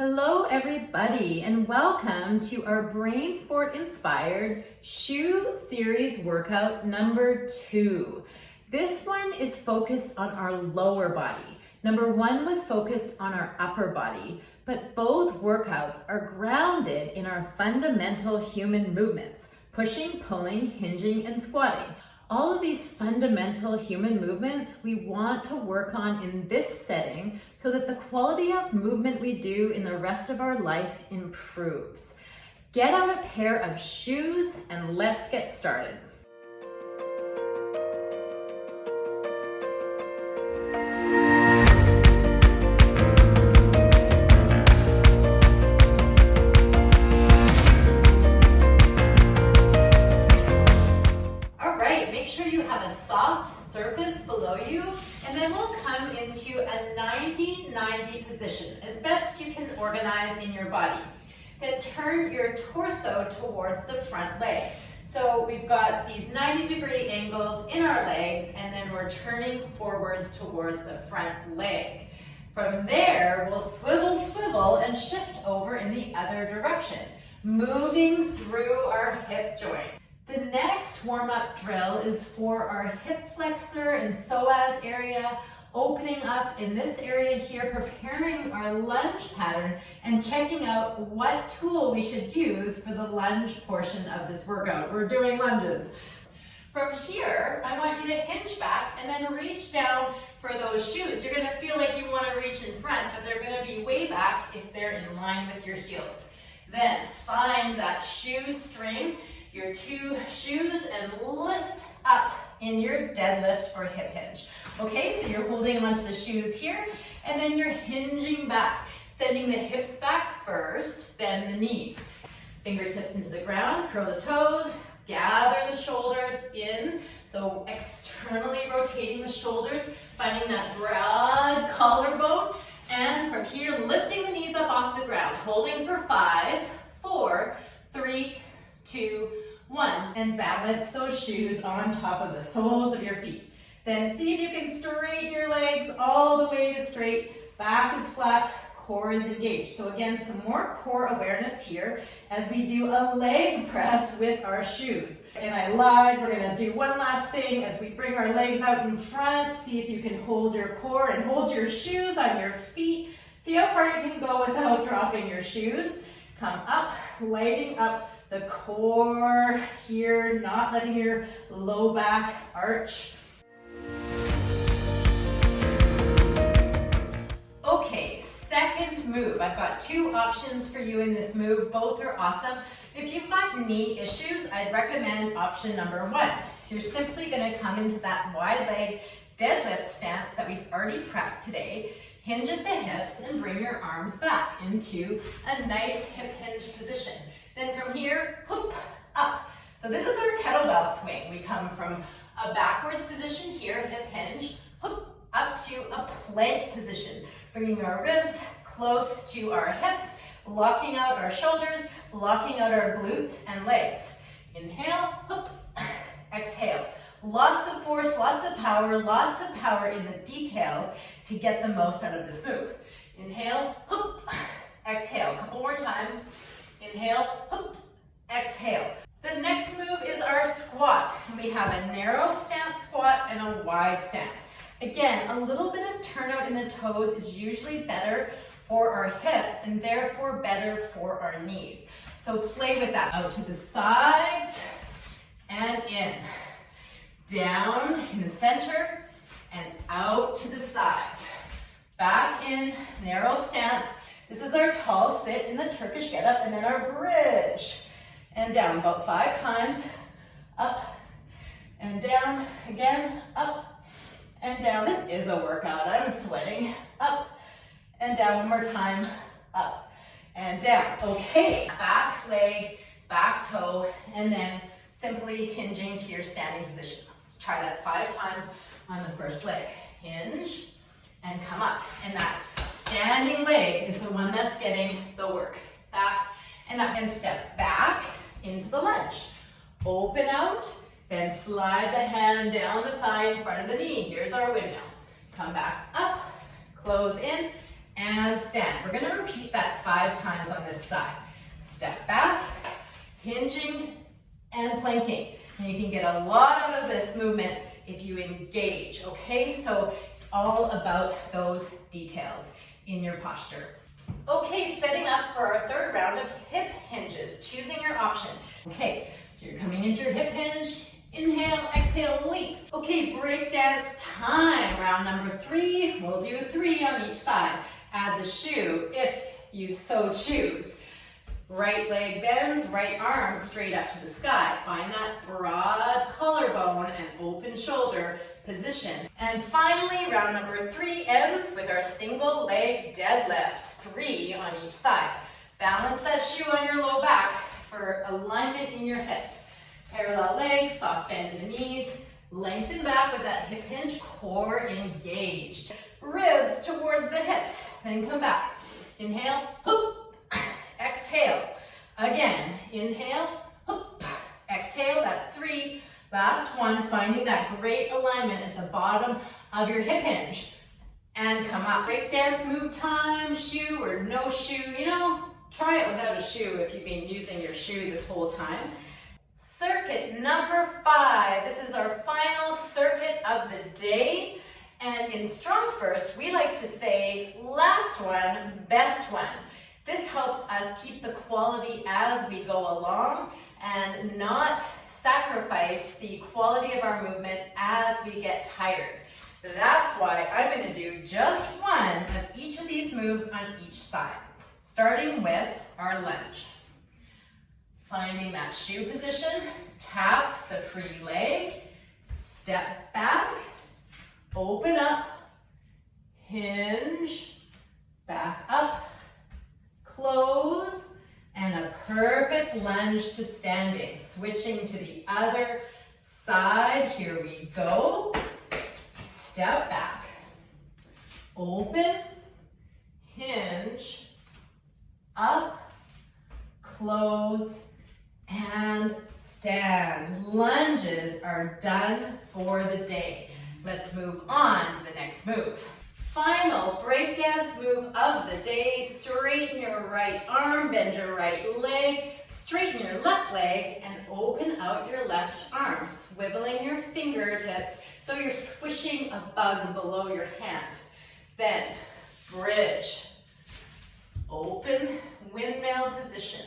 Hello everybody and welcome to our Brain Sport inspired shoe series workout number 2. This one is focused on our lower body. Number 1 was focused on our upper body, but both workouts are grounded in our fundamental human movements: pushing, pulling, hinging, and squatting. All of these fundamental human movements we want to work on in this setting so that the quality of movement we do in the rest of our life improves. Get out a pair of shoes and let's get started. Surface below you, and then we'll come into a 90-90 position as best you can organize in your body. Then turn your torso towards the front leg. So we've got these 90-degree angles in our legs, and then we're turning forwards towards the front leg. From there, we'll swivel and shift over in the other direction, moving through our hip joint. The next warm-up drill is for our hip flexor and psoas area, opening up in this area here, preparing our lunge pattern and checking out what tool we should use for the lunge portion of this workout. We're doing lunges. From here, I want you to hinge back and then reach down for those shoes. You're gonna feel like you wanna reach in front, but they're gonna be way back if they're in line with your heels. Then find that shoe string, your 2 shoes, and lift up in your deadlift or hip hinge. Okay, so you're holding onto the shoes here, and then you're hinging back, sending the hips back first, then the knees. Fingertips into the ground, curl the toes, gather the shoulders in, so externally rotating the shoulders, finding that broad collarbone, and from here, lifting the knees up off the ground, holding for 5, 4, 3, 2, 1, and balance those shoes on top of the soles of your feet. Then see if you can straighten your legs all the way to straight, back is flat, core is engaged. So again, some more core awareness here as we do a leg press with our shoes. And I lied, we're gonna do one last thing as we bring our legs out in front. See if you can hold your core and hold your shoes on your feet. See how far you can go without dropping your shoes. Come up, lighting up the core here, not letting your low back arch. Okay, second move. I've got 2 options for you in this move. Both are awesome. If you've got knee issues, I'd recommend option number 1. You're simply gonna come into that wide leg deadlift stance that we've already prepped today. Hinge at the hips and bring your arms back into a nice hip hinge position. Then from here, whoop, up. So this is our kettlebell swing. We come from a backwards position here, hip hinge, whoop, up to a plank position, bringing our ribs close to our hips, locking out our shoulders, locking out our glutes and legs. Inhale, whoop, exhale. Lots of force, lots of power in the details to get the most out of this move. Inhale, whoop, exhale. A couple more times. Inhale, whoop, exhale. The next move is our squat. We have a narrow stance squat and a wide stance. Again, a little bit of turnout in the toes is usually better for our hips and therefore better for our knees. So play with that. Out to the sides and in. Down in the center and out to the sides. Back in, narrow stance. This is our tall sit in the Turkish get-up, and then our bridge. And down about 5 times. Up and down, again, up and down. This is a workout, I'm sweating. Up and down, one more time. Up and down. Okay, back leg, back toe, and then simply hinging to your standing position. Let's try that 5 times on the first leg. Hinge and come up. And that standing leg is the one that's getting the work. Back and up, and step back into the lunge. Open out, then slide the hand down the thigh in front of the knee. Here's our windmill. Come back up, close in, and stand. We're gonna repeat that 5 times on this side. Step back, hinging, and planking. And you can get a lot out of this movement if you engage, okay? So it's all about those details in your posture. Okay, setting up for our 3rd round of hip hinges, choosing your option. Okay, so you're coming into your hip hinge, inhale, exhale, leap. Okay, break dance time. Round number 3, we'll do 3 on each side. Add the shoe if you so choose. Right leg bends, right arm straight up to the sky. Find that broad collarbone and open shoulder position. And finally, round number 3 ends with our single leg deadlift. 3 on each side. Balance that shoe on your low back for alignment in your hips. Parallel legs, soft bend in the knees. Lengthen back with that hip hinge, core engaged. Ribs towards the hips, then come back. Inhale, hoop. Exhale. Again, inhale, hoop. Exhale, that's 3. Last one, finding that great alignment at the bottom of your hip hinge. And come up. Break dance move time, shoe or no shoe. You know, try it without a shoe if you've been using your shoe this whole time. Circuit number 5. This is our final circuit of the day. And in Strong First, we like to say, last one, best one. This helps us keep the quality as we go along and not sacrifice the quality of our movement as we get tired. That's why I'm going to do just one of each of these moves on each side, starting with our lunge. Finding that shoe position, tap the free leg, step back, open up, hinge, back up, close, and a perfect lunge to standing. Switching to the other side, here we go. Step back, open, hinge, up, close, and stand. Lunges are done for the day. Let's move on to the next move. Final breakdance move of the day. Straighten your right arm, bend your right leg, straighten your left leg, and open out your left arm, swiveling your fingertips so you're squishing a bug below your hand. Then bridge, open windmill position,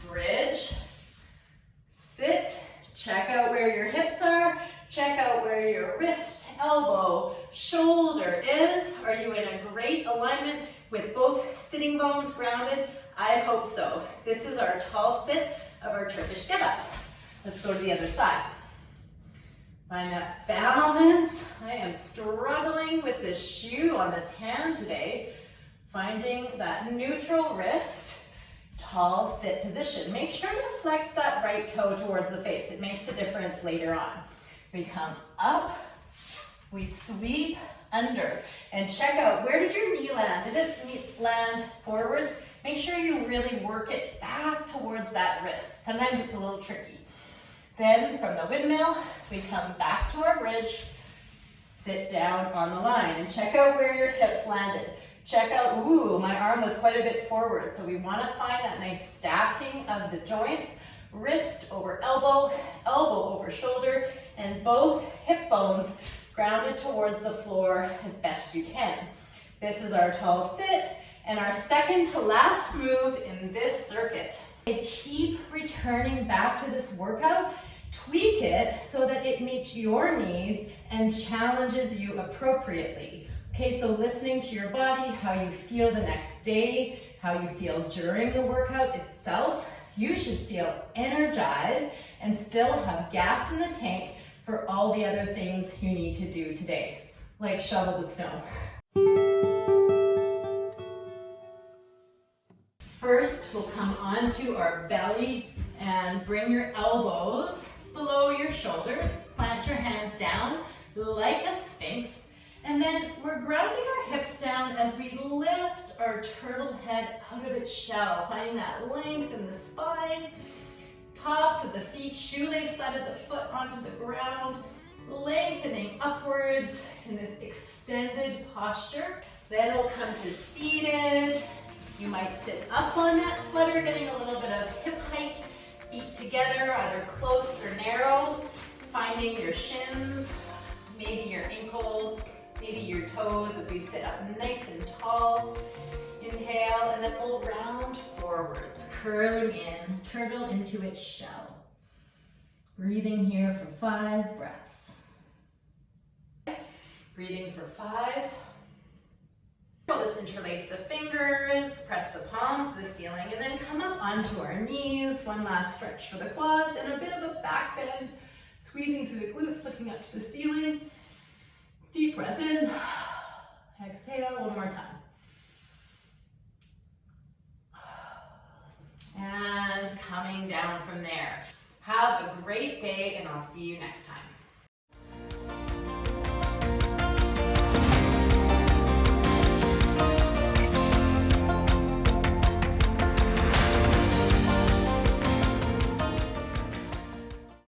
bridge, sit, check out where your hips are, check out where your wrist, elbow, shoulder is. Are you in a great alignment with both sitting bones grounded? I hope so. This is our tall sit of our Turkish get-up. Let's go to the other side. Find that balance. I am struggling with this shoe on this hand today. Finding that neutral wrist, tall sit position. Make sure to flex that right toe towards the face. It makes a difference later on. We come up, we sweep under, and check out, where did your knee land? Did it land forwards? Make sure you really work it back towards that wrist. Sometimes it's a little tricky. Then from the windmill, we come back to our bridge, sit down on the line, and check out where your hips landed. Check out, ooh, my arm was quite a bit forward, so we want to find that nice stacking of the joints, wrist over elbow, elbow over shoulder, and both hip bones grounded towards the floor as best you can. This is our tall sit and our second to last move in this circuit. Keep returning back to this workout. Tweak it so that it meets your needs and challenges you appropriately. Okay, so listening to your body, how you feel the next day, how you feel during the workout itself, you should feel energized and still have gas in the tank for all the other things you need to do today, like shovel the snow. First, we'll come onto our belly and bring your elbows below your shoulders. Plant your hands down like a sphinx. And then we're grounding our hips down as we lift our turtle head out of its shell, finding that length in the spine. Tops of the feet, shoelace side of the foot onto the ground, lengthening upwards in this extended posture. Then we'll come to seated. You might sit up on that sweater, getting a little bit of hip height, feet together, either close or narrow, finding your shins, maybe your ankles, maybe your toes as we sit up nice and tall. Inhale, and then we'll round forwards, curling in, turtle into its shell. Breathing here for 5 breaths. Breathing for 5. We'll just interlace the fingers, press the palms to the ceiling, and then come up onto our knees. One last stretch for the quads and a bit of a back bend, squeezing through the glutes, looking up to the ceiling. Deep breath in. Exhale, one more time. And coming down from there. Have a great day, and I'll see you next time.